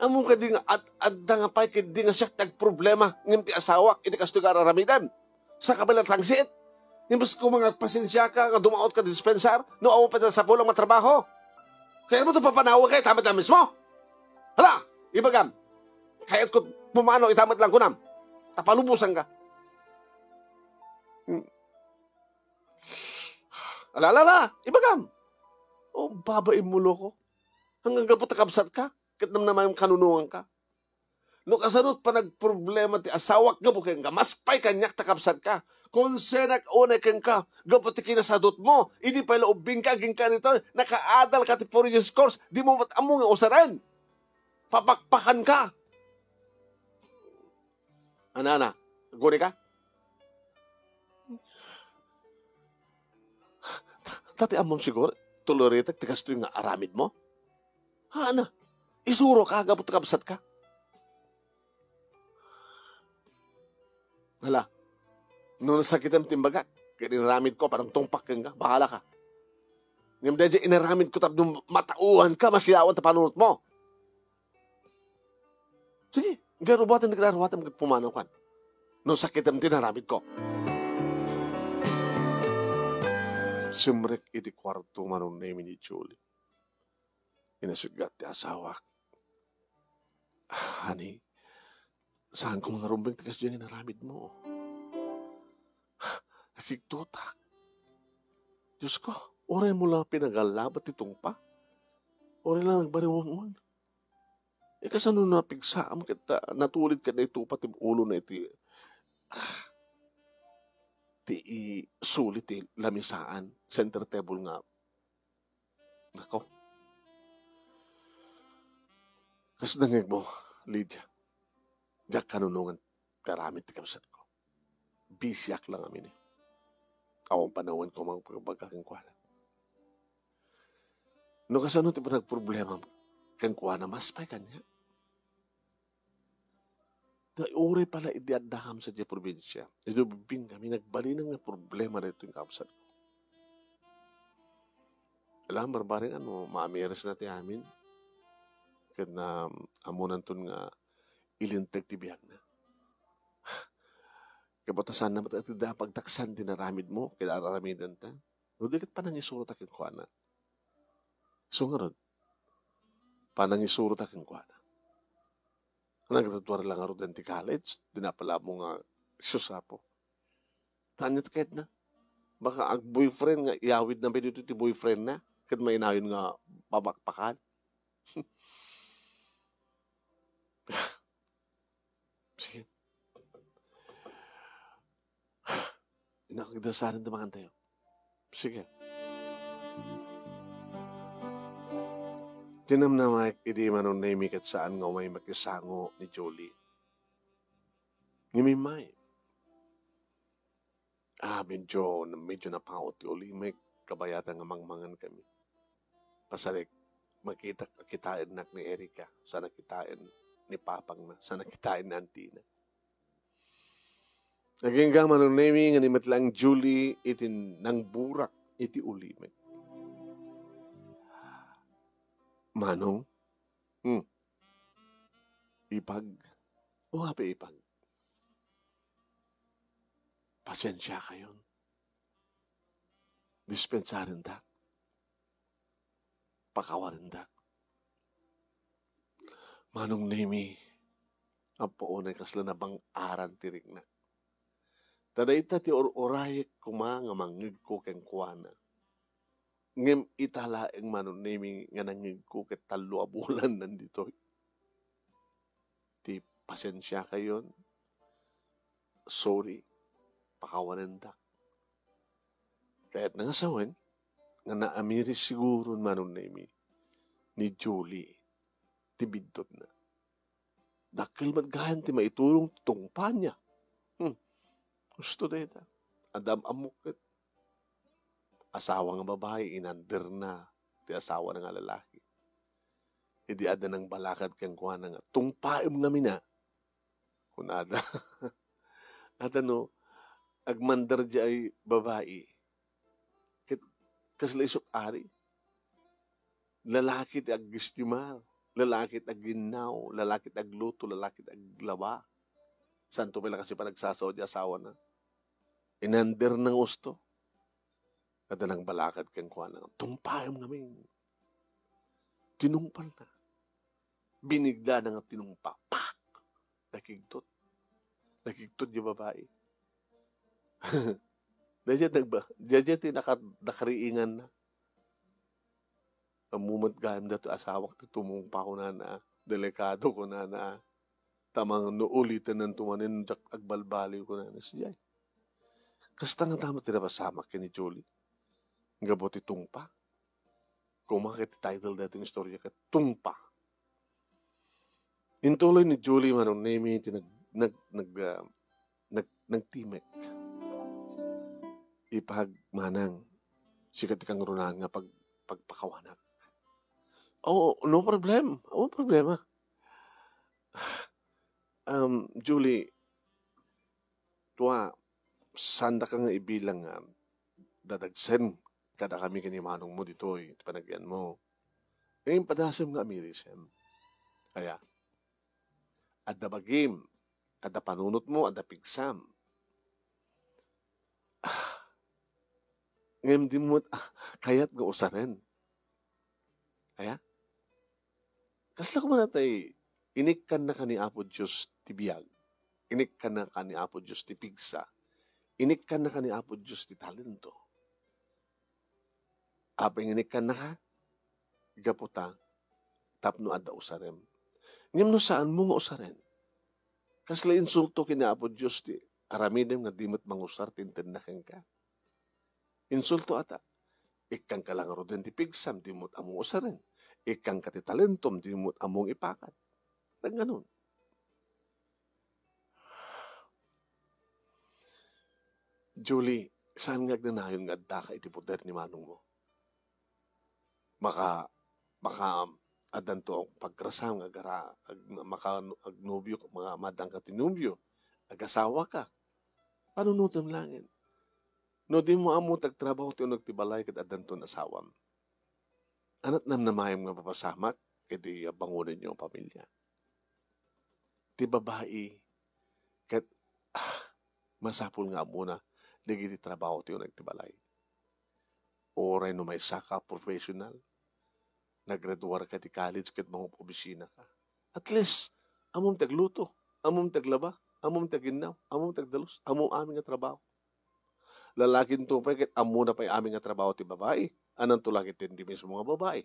Amom ka di nga, at nga pa'y di nga siya tagproblema ng ti asawak, iti kasto ka araramidan. Sa kabilang tangsit. Imbas ko mga pasensya ka, nga dumaot ka dispensar, no awo pa sa pulang matrabaho. Kaya mo ito papanawa kayo, tamat na mismo. Hala, ibagam. Kaya't ko pumano, itamat lang ko nam. Tapalubusan ka. Alala, ibagam. O, babae mulo ko. Hanggang gapot nakabsat ka. Kitnam naman yung kanunungan ka. No kasanot pa nagproblema ti asawak gabukin ka. Mas pa'y kanyak takabsat ka. Kung senak unekin ka. Gapot ti kinasadot mo. Hindi pa ilaubing ka. Ging ka nito. Nakaadal ka ti 4 years course. Di mo matamong nga usaran. Papakpakan ka. Ana, guni ka? Tati amom siguro, tuloritek, tikas ito yung aramid mo? Ha, ana? Isuro ka, gabot kabsat ka? Hala, nung nasakitan timbaga, kaya inaramid ko, parang tungpak ka, bahala ka. Ngayon dahil inaramid ko, tapos matauhan ka, masiyawan ta panunot mo. Sige, garubuatan pumanaw ka. Nung sakitan tinaramid ko. Simrek iti kwarto manong name ni Julie. Inasugat ti asawa. Honey, saan ko mga rumbeng tikas dyan inaramid mo? Nakiktutak. Diyos ko, oray mo lang pinagalabat itong pa. Oray lang nagbariwang. Kasano na pigsaam kita, natulid ka na ito, pati ulo na iti, ti sulit ti lamisaan, center table nga. Nako. Kas nangag mo, Lydia, diyak kanunungan karamit ti kapsat ko. Bisyak lang amin eh. Awang panahon ko mga pagkakangkwana. No kasano ti pa nagproblema kangkwana, mas pa'y kanya. Uri pala idiadakam sa di probinsya. Ito bibing kami, nagbalinang nga problema na ito yung kapsat ko. Alam, barbaring maamiras na ti amin. Kaya amunan ton nga ilintag ti biyag na. Kabatasan na matati da pagtaksan dinaramid mo, kaya aramidan ta. No, dikit pa nang isurot aking kuana. So nga ron, pa nang isurot aking kuana. Nagtatuwar lang nga ron ti college, dinapala mo nga susapo. Tanyat kahit na. Baka ang boyfriend nga, iawid na ba dito ti boyfriend na? Kahit may inayon nga babakpakan. Sige. Inakagdasarin naman tayo. Sige. Tinam na hindi manon naimik at saan nga may makisango ni Jolie. Ngimimay. Medyo napangot ti Oli. May kabayatan nga mangmangan kami. Pasalik, kitain nak ni Erika. Sana kitain ni Papang na. Sana kitain ni Antina. Naging nga manon naimik nga ni matlang Julie itin nang burak iti ulimek. Manong, ipag, o hapi ipag. Pasensya kayon. Dispensarin dak. Pakawarin dak. Manong nemi, ang paunay kasla na bang aran tirik na. Tada ita ti orayek kumanga mangig ko keng kuana. Ngem itala ang manon nemi nga nangig ko ket talo a bulan nandito. Ti pasensya kayon. Sorry. Pakawalandak. Kaya't nangasawan, nga naamiris siguro manon nemi ni Julie, tibidtot na. Dakil madgahan ti maitulong tungpa niya. Gusto na ita. Adam amukit. Asawa nga babae, inander na. Ti asawa nga lalaki. Idi ada ng balakad kang kuha nga. Tungpaim namin na. Kunada. At agmandar di ay babae. Kasla isot ari. Lalaki ti aggistimar. Lalaki ti agginaw. Lalaki ti agluto. Lalaki ti aglawa. Santo pala kasi pa nagsasaw di asawa na. Inander ng usto. Kada nang balakad kang kuha na. Tumpayam namin. Tinumpal na. Binigla na nga tinumpa. Pak! Nakigtot. Nakigtot di babae. Diyan nakariingan na. Amumot gayam dato asawak ti tumungpa ko na. Delikado ko na. Tamang nuulitan ng tumanin agbalbali ko na. Siyay. Kasta nga tama tinapasamak ni Julie. Gabot itungpa. Kung makakit title dito yung istorya ka, tungpa. Intuloy ni Julie manong nemi nagtimek. Ipagmanang sikat kang runan nga pagpakawanak. Oh, no problem. Oh, problema. Julie, tuwa, sanda ka nga ibilang dadagsen kada kami kanimanong mo dito, panagyan mo. Ngayon padasam nga amirisem. Kaya, ada bagim, ada panunot mo, ada pigsam. Ngayon di mo, kaya't nga usaren. Kaya, Kasla ko man natay, inikkan na ka ni Apo Diyos ti biyag. Inikkan na ka ni Apo Diyos ti pigsa. Inikkan na ka ni Apo Diyos ti talento. Apeng inikkan na ka, gaputa, tapno adda usarem. Ngem no saan mo nga usaren? Kasla insulto kina Apo Diyos ti aramidem nga dimot mangusar tintendaken ka. Insulto ata. Ikang ka lang rodin ti pigsam, dimot among usaren. Ikang ka ti talentom, dimot among ipakat. Nang ganun. Julie, saan nga nayon nga adda ka iti poder ni manong mo? Maka adan to ang pagkrasam nga gara maka agnobyo mga madang ka tinubyo agasawa ka panunutom langin no di mo amo tagtrabaho ti nagtibalay ket adan to asawam anat namnamayam nga papasamak iti bangunan niyo ang pamilya ti babae ket masapul nga muna digiti trabaho ti nagtibalay oray no may saka professional naggraduar ka ti college ket mga opisina ka. At least, amom tagluto, amom taglaba, amom taginnaw, amom tagdalus, amom aming nga trabaho. Lalakin to pa ket amo na pa aming nga trabaho ti babae. Anong tulakit din di mismo nga babae?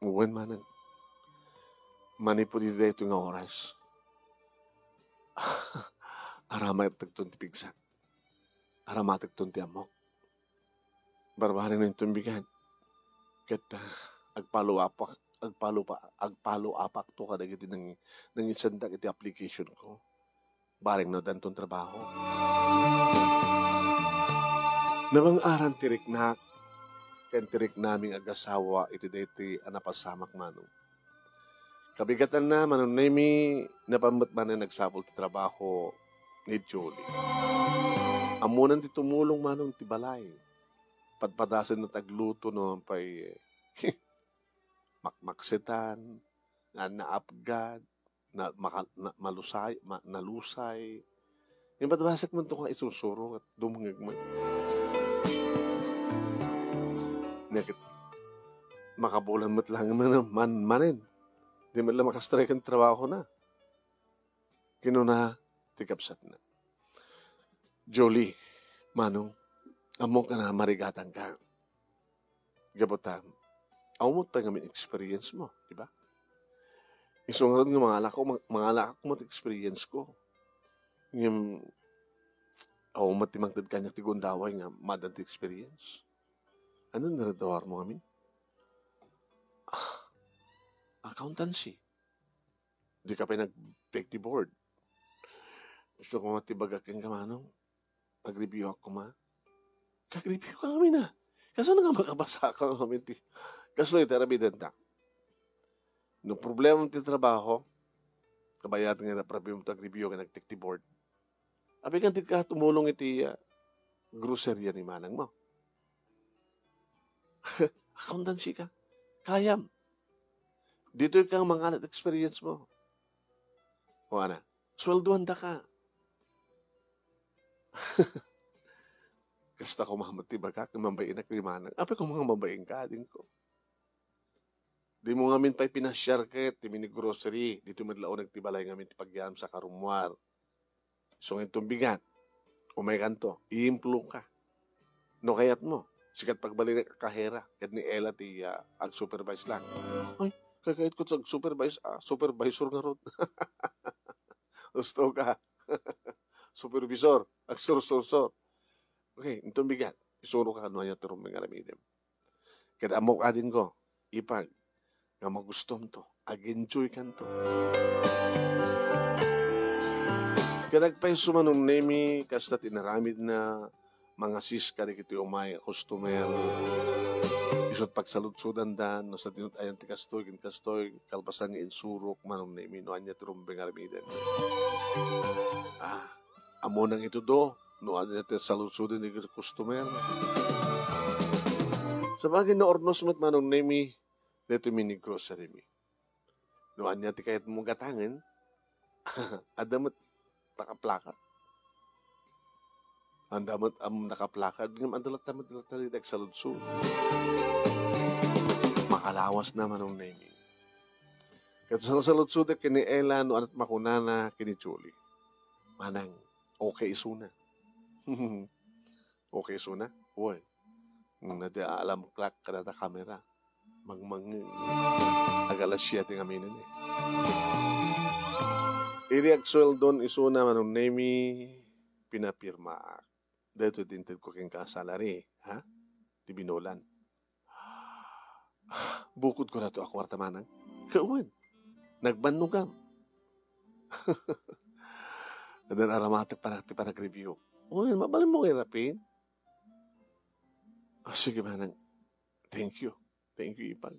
Uwan manan. Manipuli dito nga oras. Aramay tagtun ti pigsan. Aramay tagtun ti amok. Barbarin ng tumbigan. Ket agpalo apak to kada giti nang isandak iti application ko. Baring no danton trabaho. Namang aran tiriknak ken tirik naming agasawa iti daytoy anapasamak manong. Kabigatan na manon nemi napamot man na nagsapol ti trabaho ni Julie. Amunan ti tumulong manong ti balay. Padpadasan na tagluto no pay makmaksitan na naapgad malusay nalusay yung padbasak man to ka isusuro at dumungag man nakit makabulan mo't lang manin di man lang makastrike ang trabaho na kinuna tikapsat na Jolie manong amo ka na marigatan ka. Gabutan. Amot pa ngamin experience mo, di ba? Isungarod ng mga alak mo experience ko. Yung amot timangtad kanya tigundaway nga madant experience. Ano naradawar mo ngamin? Accountancy. Di ka pa nag-take the board. Gusto ko matibagak yung kamanong. Nag-review ako ma. Kag-review ka kami na. Kaso na nga makabasa ka kami. Kaso ito, rabidenta. No problema ti trabaho, kabayat nga na problem mo tag-review ka nag-take the board. Abi kan ka tumulong iti grocery ni manang mo. Accountancy ka. Kayam. Dito kang mga experience mo. O ana, sweldoan da ka. Kasta ko mahamatiba ka, mambayin na krimanang. Apa ko mga mambayin ka, din ko. Di mo ngamin pa'y pinasyar ka, ti mini grocery, dito madlao nagtibalay ngamin ti pagyam sa karumwar. So ngayon tumbigat, umay kanto, i-implo ka. No kayat mo, sikat pagbalik na kahera, kat ni Ella ti ag-supervise lang. Ay, kakait ko sa supervisor nga rod. Gusto ka. Supervisor, ag-sursor. Okay, itong bigat. Isuro ka ano niya turong mga ramidem. Kaya amok adin ko, ipag, nga magustom to, ag-enjoy kan to. Kaya nagpay sumanong nemi, kastat inaramid na mga siska di kiti umay, customer, isot pagsalutsudan dan, no sa tinut ayan ti kastoy, kalpasan nga insurok, manong nemi, no anya turong mga ramidem. Amo nang ito do, no ano natin salutsudan ni customer. Sa bagay na ornos mo't manong nemi, dito mini grocery mi. No anya ti kayat mong gatangan, adamat takaplaka. Ang damat am nakaplakad ngam andalat talidag sa lutsud. Makalawas naman ang naming. Kato sa lutsud kini Ella no anat makunana kini Julie. Manang okay isuna. Okay isuna. Uy. Nadi alam klak kada ta kamera. Mangmang agalas siya ting aminin eh. Iriak doon isuna manong name pinapirma. Dito dinted ko king kasalari. Ha? Di binolan. Bukod ko na to ako warta manang. Kauwan. Nagbanugam. Dan aramatik para review. Uy, mabalin mo irapin. Sige manang. Thank you. Thank you, Ipag.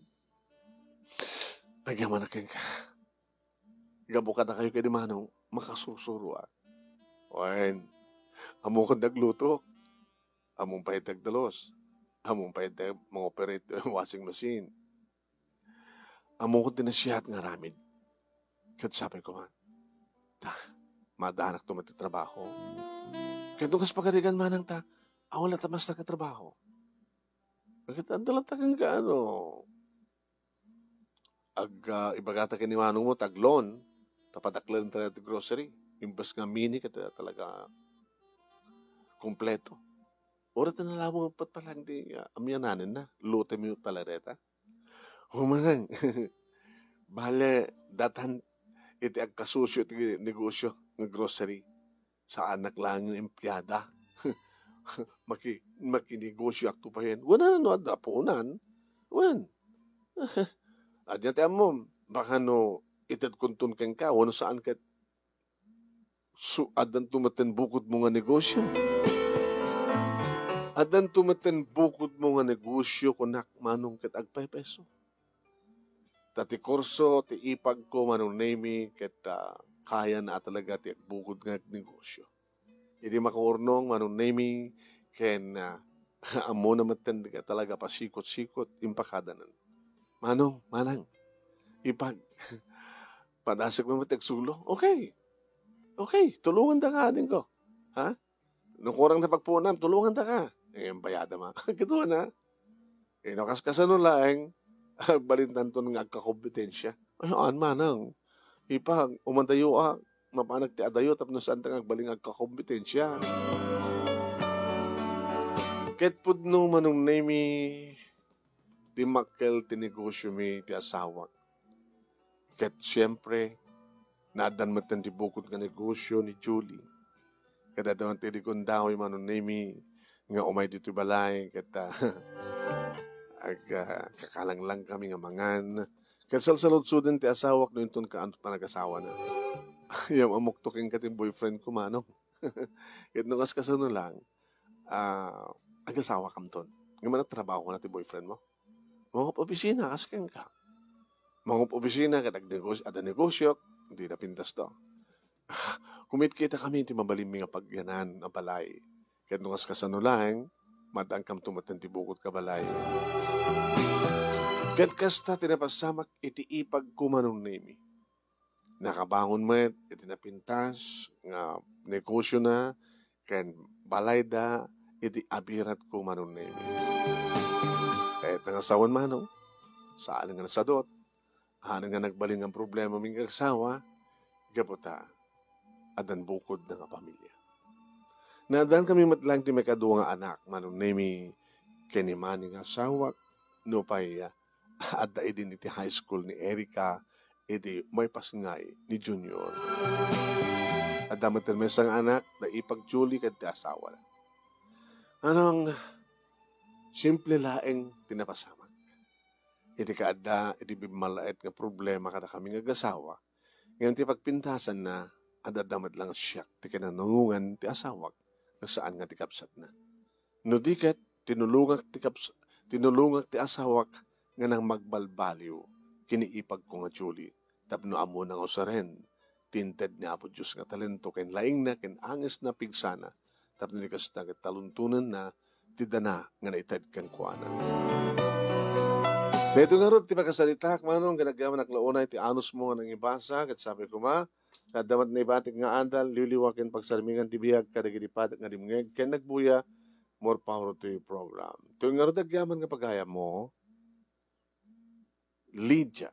Nagyaman na kayo ka. Gabuka na kayo kay manong makasusuro ah. Uy, among kong nagluto. Among pahit nagdalos. Among pahit mag-operate washing machine. Among kong tinasiyat nga ramid. Kat sabi ko man, madanak to matitrabaho. Kaya doon kas pagarigan manang ta, wala tamas na katrabaho. Bakit ang dalatagan ka ibagata ka ni manong mo, taglon, tapadaklan talaga grocery. Imbas nga mini ka talaga kompleto. Orat na nalaman mo pat palang di amyananin na. Lute mo talareta. Humanang. Bale, datan iti agkasusyo iti negosyo ng grocery. Sa anak lang yung empleyada. Makinegosyo akto pa yan. Wala na no, adapunan. Wan. Adyan tayo mo, baka no, itad kuntun kang ka, wano saan ka adan tumaten bukod mo nga negosyo. Adan tumaten bukod mo nga negosyo kunak manong kat agpay peso. Tati kurso, ti ipag ko manong name kat kaya na talaga ti bukod nga negosyo. Hindi makaurnong manong name ken amo na maten talaga pasikot-sikot impakadanan. Manang, ipag padasag mo matagsulo. Okay, tulungan da ka din ko. Ha? Nung kurang na pagpunam, tulungan da ka. Bayada ma. Kito na. Nakaskasan nun lang, balintan to ng agkakompetensya. Ayun, manang. Ipag, umandayo mapanag ti adayo, tapos saan tang agbaling agkakompetensya. Ket pudno manong name di makkel ti negosyo mi ti asawak. Ket siyempre, nadan matan ti bukod nga negosyo ni Julie. Kada dawan ti likundahoy manong name nga umay dito balay. Ket kakalang lang kami nga mangan. Ket salsalod suden ti asawak no inton ka anto panag-asawa na. Yung amuktoking ka ti boyfriend ko manong. Ket nung kaskasano lang, ag-asawa kam ton. Nga man trabaho na ti boyfriend mo. Mga opisina, kasken ka. Mga opisina, ada negosyo, hindi na pintas to. Kumit kita kami, ti mabalim nga pagyanan ang balay. Kaya nung kaskasano lang, madang kam tumaten ti bukod ka balay. Kaya kasta tinapasamak, iti ipag kumanong name. Nakabangon mo, iti napintas, nga negosyo na, kaya balay da, iti abirat kumanong name. Kahit nangasawan manong, saan nga nasadot, hanan nga nagbaling ang problema ming agsawa, gaputa, adan bukod ng pamilya. Nadan kami matlang ti may kaduwa nga anak, manong name kenimani nga asawak, no pa'y adda idin iti high school ni Erika, iti may pasngay ni Junior. Adda matermesang anak, na ipag Julie kat ti asawa na. Anong simple laeng tinapasamak. Iti kaadda, iti bimalait nga problema kada kami nga gasawa. Ngayon ti pagpintasan na, adadamad lang siya, ti kinanungan ti asawak, na saan nga ti kapsat na. No diket, tinulungak ti asawak, nga nang magbalbaliw, kiniipag ko nga Julie, tapno amo nang usaren, tinted ni Apo Diyos nga talento, ken laing na, ken angis na pigsana, tapno ni kasta taluntunan na, tidana nga naitad kang kuana. Dito nga ron, ti pagkasalita, manong, ganagaman naklaunay, ti anus mo nga nang ibasa, kat sabi ko ma, Damat na ibatik nga andal, liliwakin pagsalimingan tibiyag, kadagitipat nga dimngeg, kaya nagbuya, more power to your program. Tuwing nga rodagyaman nga paghaya mo, Lydia,